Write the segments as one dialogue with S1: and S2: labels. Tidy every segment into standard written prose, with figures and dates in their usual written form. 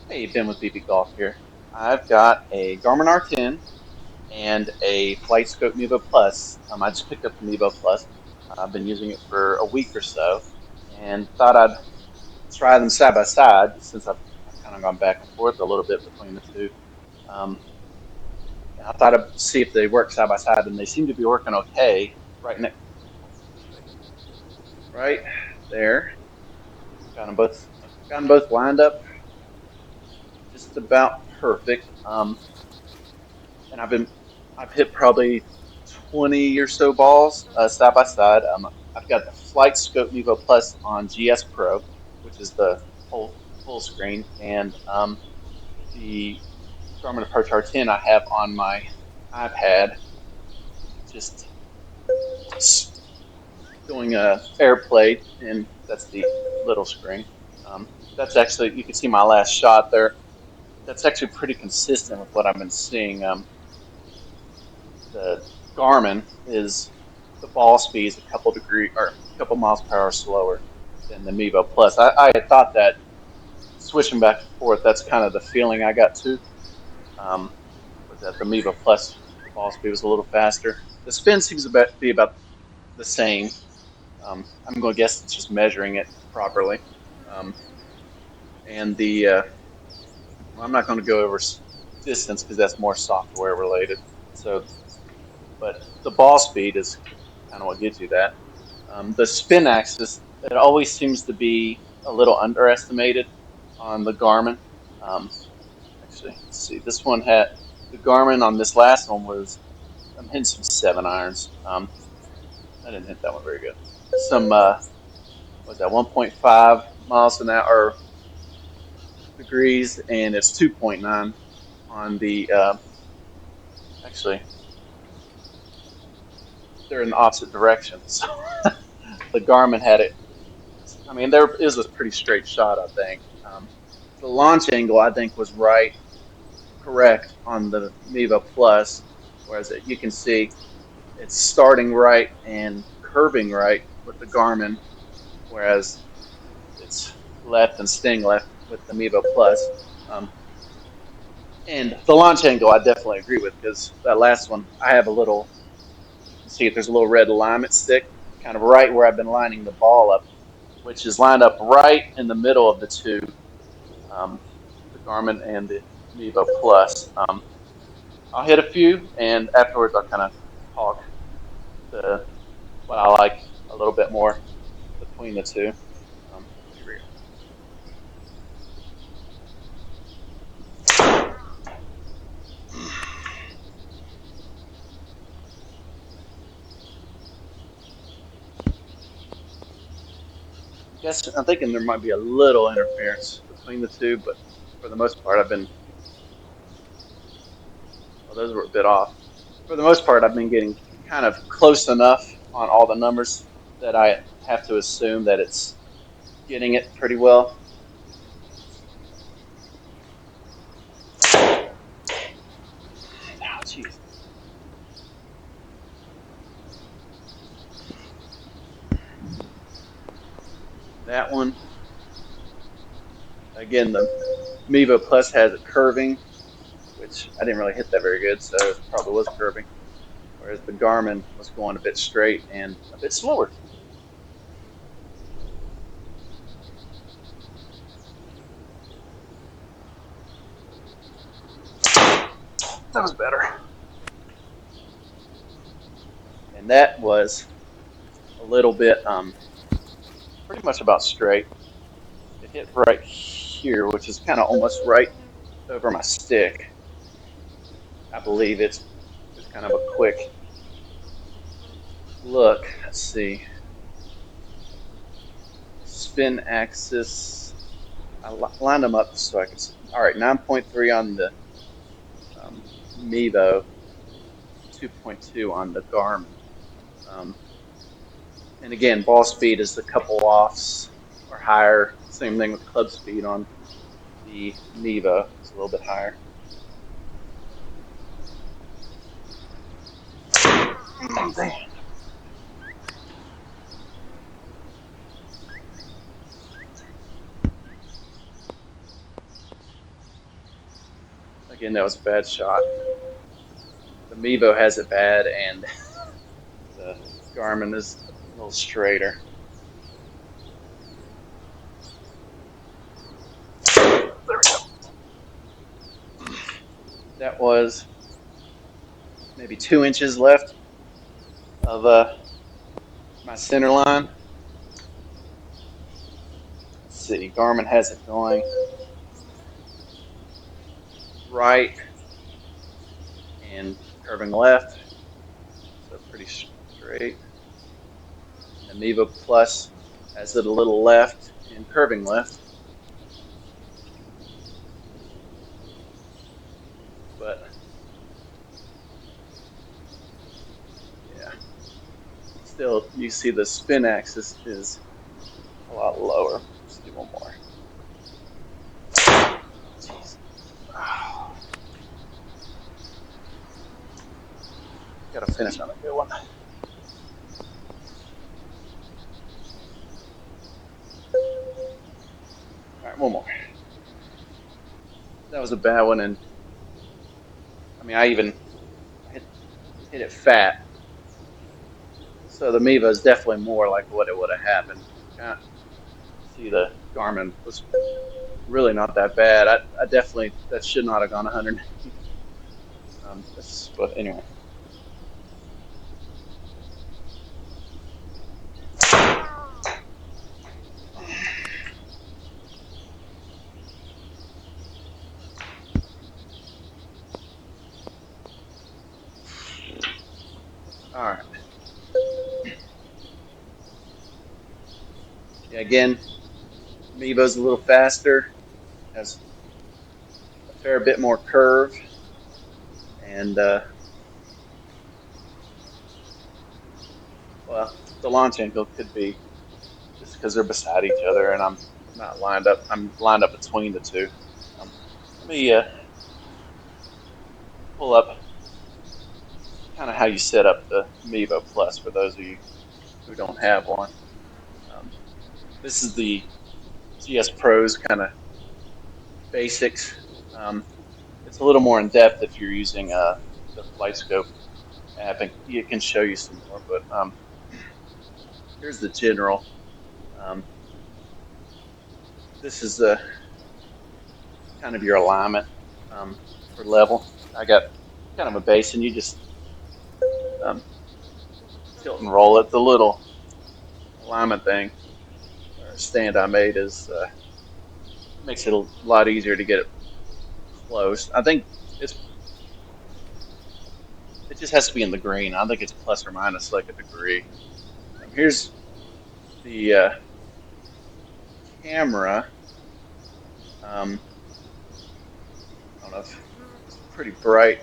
S1: Hey, Ben with BB Golf here. I've got a Garmin R10 and a Flight Scope Mevo Plus. I just picked up the Mevo Plus. I've been using it for a week or so, and thought I'd try them side by side since I've kind of gone back and forth a little bit between the two. Um, and I thought I'd see if they work side by side, and they seem to be working okay. Right there. Got them both lined up just about perfect. And I've hit probably 20 or so balls side by side. I've got the Flight Scope Mevo Plus on GSPro, which is the full screen, and the Garmin Approach R10 I have on my iPad, just doing a AirPlay, and that's the little screen. Um, that's actually, you can see my last shot there. That's actually pretty consistent with what I've been seeing. The Garmin is the ball speed is a couple degree or a couple miles per hour slower than the Mevo Plus. I had thought that switching back and forth, that's kind of the feeling I got too. Was that the Mevo Plus ball speed was a little faster. The spin seems to be about the same. I'm going to guess it's just measuring it properly. Um, and well, I'm not going to go over distance because that's more software related. So, but the ball speed is kind of what gives you that. The spin axis, it always seems to be a little underestimated on the Garmin. Um, Actually, let's see. This one had the Garmin on this last one was I'm hitting some 7 irons. I didn't hit that one very good. Some was that 1.5 miles an hour degrees, and it's 2.9 on the. Actually, they're in the opposite direction. So the Garmin had it. I mean, there is a pretty straight shot, I think. The launch angle, I think, was correct on the Mevo Plus, whereas you can see it's starting right and curving right with the Garmin, whereas it's left and staying left with the Mevo Plus. And the launch angle, I definitely agree with because that last one, I have a little, you can see it, there's a little red alignment stick kind of right where I've been lining the ball up, which is lined up right in the middle of the two, um, the Garmin and the Mevo Plus. I'll hit a few, and afterwards I'll kind of talk the what I like a little bit more between the two. Here we go. Guess I'm thinking there might be a little interference between the two, but for the most part, well, those were a bit off. For the most part, I've been getting kind of close enough on all the numbers that I have to assume that it's getting it pretty well. Oh, jeez. That one, again, the Mevo Plus has it curving, which I didn't really hit that very good, so it probably was curving. Whereas the Garmin was going a bit straight and a bit slower. That was better. And that was a little bit, pretty much about straight. It hit right here, which is kind of almost right over my stick. I believe it's just kind of a quick look. Let's see. Spin axis. I lined them up so I could see. All right, 9.3 on the um, Mevo, 2.2 on the Garmin. Um, and again, ball speed is a couple offs or higher. Same thing with club speed on the Mevo. It's a little bit higher. Damn. Again, that was a bad shot. The Mevo has it bad, and the Garmin is a little straighter. There we go. That was maybe 2 inches left of my center line. Let's see, Garmin has it going right and curving left, so pretty straight. And the Mevo Plus has it a little left and curving left. But yeah, still you see the spin axis is a lot lower. Let's do one more. Jeez. Oh. Gotta finish on a good one. Alright, one more. That was a bad one, and I mean I even hit it fat. So the Mevo is definitely more like what it would have happened. See, the Garmin was really not that bad. I definitely, that should not have gone 100. But anyway. All right. Yeah, again, Mevo's a little faster, has a fair bit more curve, and well, the launch angle could be just because they're beside each other, and I'm not lined up. I'm lined up between the two. Let me pull up kind of how you set up the Mevo Plus for those of you who don't have one. This is the GSPro's kind of basics. It's a little more in depth if you're using the FlightScope app, and it can show you some more. But here's the general. This is the kind of your alignment for level. I got kind of a base, and you just tilt and roll it. The little alignment thing or stand I made is makes it a lot easier to get it close. I think it just has to be in the green. I think it's plus or minus like a degree. Here's the camera. I don't know if it's pretty bright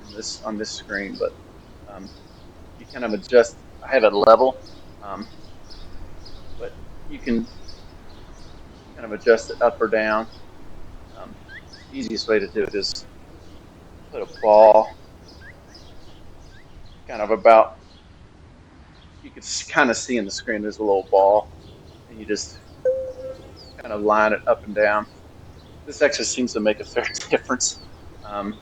S1: in on this screen, but you kind of adjust. I have it level, but you can kind of adjust it up or down. Easiest way to do it is put a ball kind of about, you can kind of see in the screen there's a little ball, and you just kind of line it up and down. This actually seems to make a fair difference on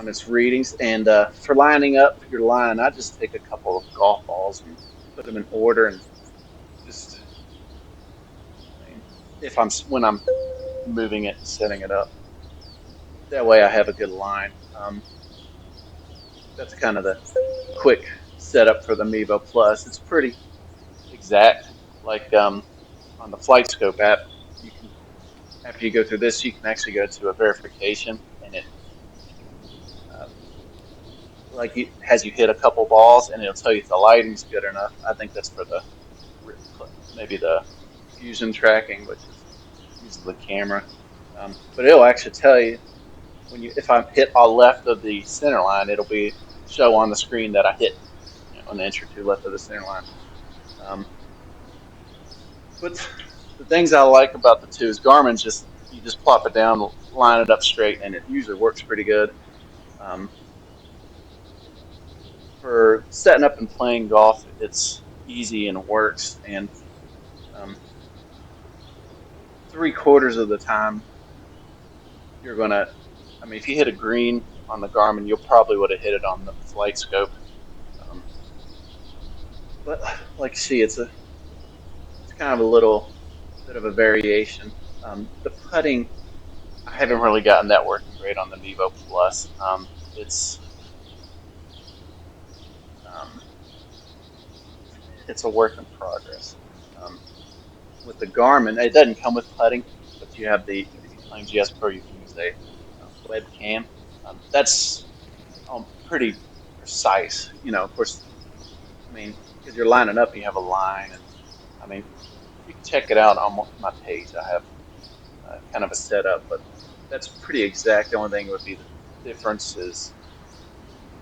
S1: its readings. And for lining up your line, I just take a couple of golf balls and put them in order, and just when I'm moving it and setting it up. That way I have a good line. That's kind of the quick setup for the Mevo Plus. It's pretty exact. Like on the FlightScope app, you can, after you go through this, you can actually go to a verification, and it has you hit a couple balls, and it'll tell you if the lighting's good enough. I think that's for the maybe the fusion tracking, which is uses the camera. But it'll actually tell you if I hit all left of the center line, it'll show on the screen that I hit an inch or two left of the center line. But the things I like about the two is Garmin's you just plop it down, line it up straight, and it usually works pretty good. For setting up and playing golf, it's easy and works. And 3/4 of the time, you're gonna. I mean, if you hit a green on the Garmin, you'll probably would have hit it on the flight scope. Um, but like you see, it's kind of a little bit of a variation. The putting, I haven't really gotten that working great on the Mevo Plus. It's um, it's a work in progress. Um, with the Garmin, it doesn't come with putting, but you have if you're playing GSPro, you can use a webcam. That's pretty precise. You know, of course, I mean, because you're lining up, you have a line, and I mean, you can check it out on my page. I have kind of a setup, but that's pretty exact. The only thing would be the difference is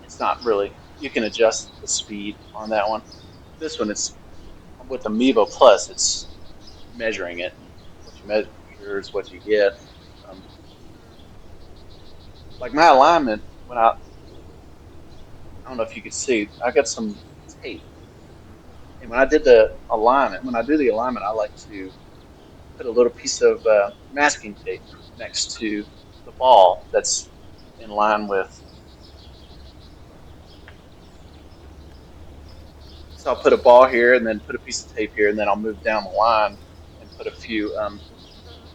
S1: it's not really. You can adjust the speed on that one. This one, it's with the Mevo Plus. It's measuring it, and what you measure is what you get. Um, like my alignment, I don't know if you could see, I got some tape, and when I did the alignment, when I do the alignment, I like to put a little piece of masking tape next to the ball that's in line with. So I'll put a ball here and then put a piece of tape here, and then I'll move down the line and put a few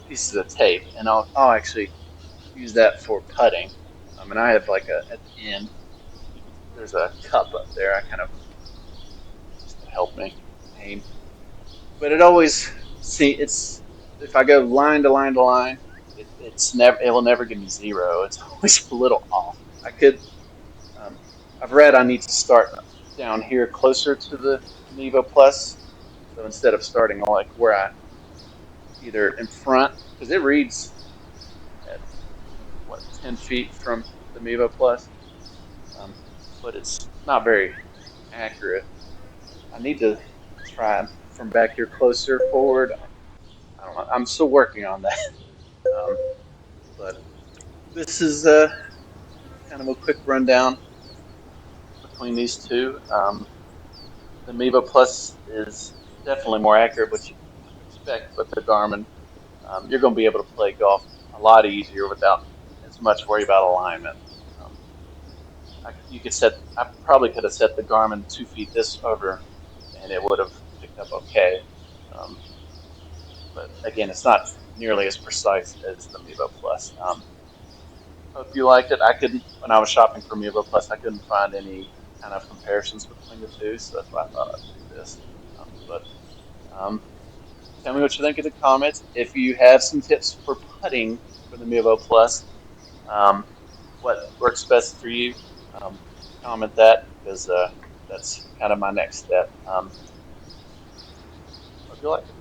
S1: pieces of tape, and I'll actually use that for putting. And I have like at the end, there's a cup up there. I kind of just to help me aim, but it always see it's if I go line to line to line, it will never give me zero. It's always a little off. I could um, I've read I need to start down here closer to the Mevo Plus. So instead of starting like where I either in front, because it reads at what 10 feet from the Mevo Plus, um, but it's not very accurate. I need to try from back here closer forward. I don't know. I'm still working on that. Um, but this is kind of a quick rundown between these two. The Mevo Plus is definitely more accurate, what you expect, but the Garmin, you're going to be able to play golf a lot easier without as much worry about alignment. Um, you could I probably could have set the Garmin 2 feet this over, and it would have picked up okay. Um, but again, it's not nearly as precise as the Mevo Plus. Hope you liked it. I couldn't when I was shopping for Mevo Plus, I couldn't find any kind of comparisons between the two, so that's why I thought I'd do this. But um, tell me what you think in the comments. If you have some tips for putting for the Mevo Plus, um, what works best for you, um, comment that because that's kind of my next step. Hope you like it.